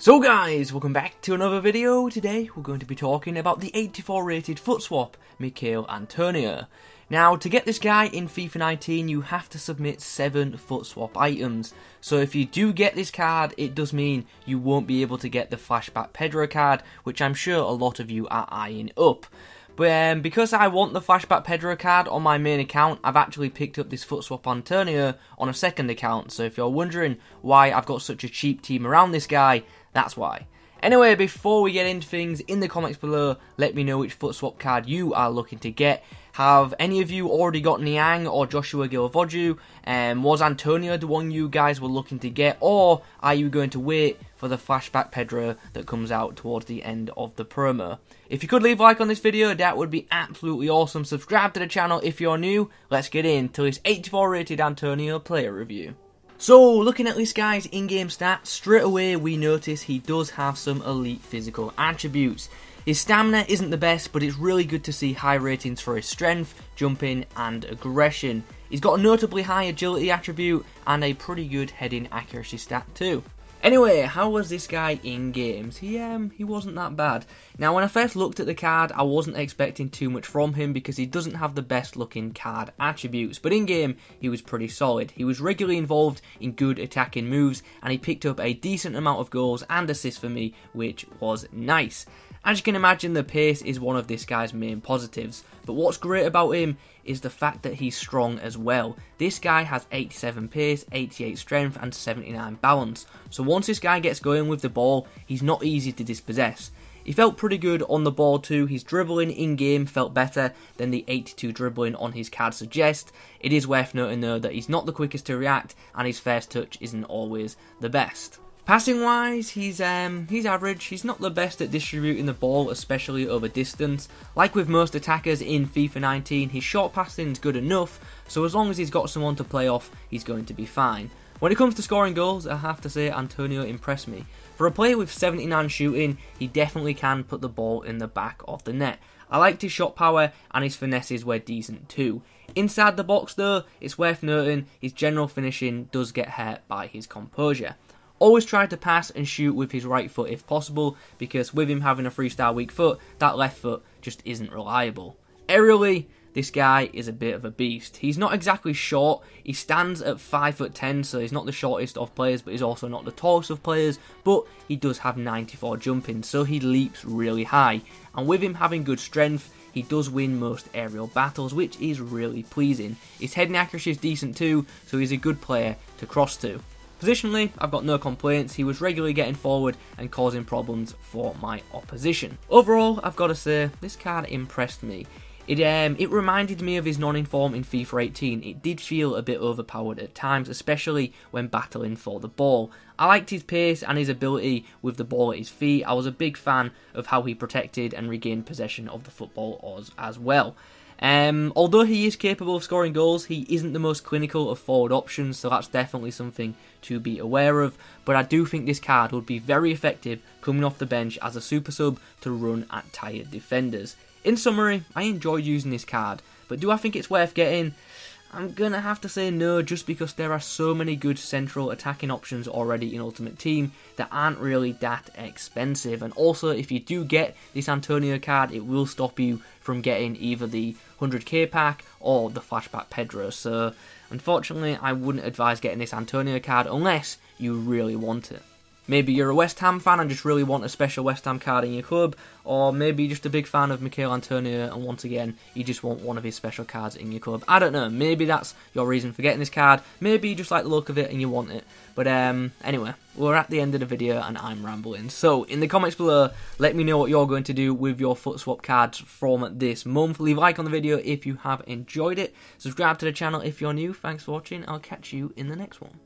So guys, welcome back to another video. Today we're going to be talking about the 84 rated FUTSWAP, Mikel Antonio. Now, to get this guy in FIFA 19, you have to submit 7 FUTSWAP items. So if you do get this card, it does mean you won't be able to get the Flashback Pedro card, which I'm sure a lot of you are eyeing up. But because I want the Flashback Pedro card on my main account, I've actually picked up this FUTSWAP Antonio on a second account. So if you're wondering why I've got such a cheap team around this guy, that's why. Anyway, before we get into things, in the comments below, let me know which FUTSWAP card you are looking to get. Have any of you already got Niang or Joshua Gilavoju? Was Antonio the one you guys were looking to get? Or are you going to wait for the Flashback Pedro that comes out towards the end of the promo? If you could leave a like on this video, that would be absolutely awesome. Subscribe to the channel if you're new. Let's get into this 84 rated Antonio player review. So, looking at this guy's in-game stats, straight away we notice he does have some elite physical attributes. His stamina isn't the best, but it's really good to see high ratings for his strength, jumping and aggression. He's got a notably high agility attribute and a pretty good heading accuracy stat too. Anyway, how was this guy in games? He wasn't that bad. Now, when I first looked at the card, I wasn't expecting too much from him because he doesn't have the best looking card attributes. But in game, he was pretty solid. He was regularly involved in good attacking moves, and he picked up a decent amount of goals and assists for me, which was nice. As you can imagine, the pace is one of this guy's main positives, but what's great about him is the fact that he's strong as well. This guy has 87 pace, 88 strength and 79 balance, so once this guy gets going with the ball, he's not easy to dispossess. He felt pretty good on the ball too. His dribbling in-game felt better than the 82 dribbling on his card suggests. It is worth noting though that he's not the quickest to react and his first touch isn't always the best. Passing wise, he's average. He's not the best at distributing the ball, especially over distance. Like with most attackers in FIFA 19, his short passing is good enough, so as long as he's got someone to play off, he's going to be fine. When it comes to scoring goals, I have to say Antonio impressed me. For a player with 79 shooting, he definitely can put the ball in the back of the net. I liked his shot power and his finesses were decent too. Inside the box though, it's worth noting his general finishing does get hurt by his composure. Always try to pass and shoot with his right foot if possible, because with him having a freestyle weak foot, that left foot just isn't reliable. Aerially, this guy is a bit of a beast. He's not exactly short, he stands at 5'10", so he's not the shortest of players, but he's also not the tallest of players, but he does have 94 jumping, so he leaps really high. And with him having good strength, he does win most aerial battles, which is really pleasing. His heading accuracy is decent too, so he's a good player to cross to. Positionally, I've got no complaints. He was regularly getting forward and causing problems for my opposition. Overall, I've got to say, this card impressed me. It reminded me of his non-inform in FIFA 18. It did feel a bit overpowered at times, especially when battling for the ball. I liked his pace and his ability with the ball at his feet. I was a big fan of how he protected and regained possession of the football as well. Although he is capable of scoring goals, he isn't the most clinical of forward options, so that's definitely something to be aware of. But I do think this card would be very effective coming off the bench as a super sub to run at tired defenders. In summary, I enjoy using this card, but do I think it's worth getting? I'm gonna have to say no, just because there are so many good central attacking options already in Ultimate Team that aren't really that expensive. And also, if you do get this Antonio card, it will stop you from getting either the 100k pack or the Flashback Pedro. So, unfortunately, I wouldn't advise getting this Antonio card unless you really want it. Maybe you're a West Ham fan and just really want a special West Ham card in your club, or maybe you're just a big fan of Mikel Antonio and once again, you just want one of his special cards in your club. I don't know, maybe that's your reason for getting this card, maybe you just like the look of it and you want it. But anyway, we're at the end of the video and I'm rambling. So, in the comments below, let me know what you're going to do with your FUTSWAP cards from this month. Leave a like on the video if you have enjoyed it. Subscribe to the channel if you're new. Thanks for watching, I'll catch you in the next one.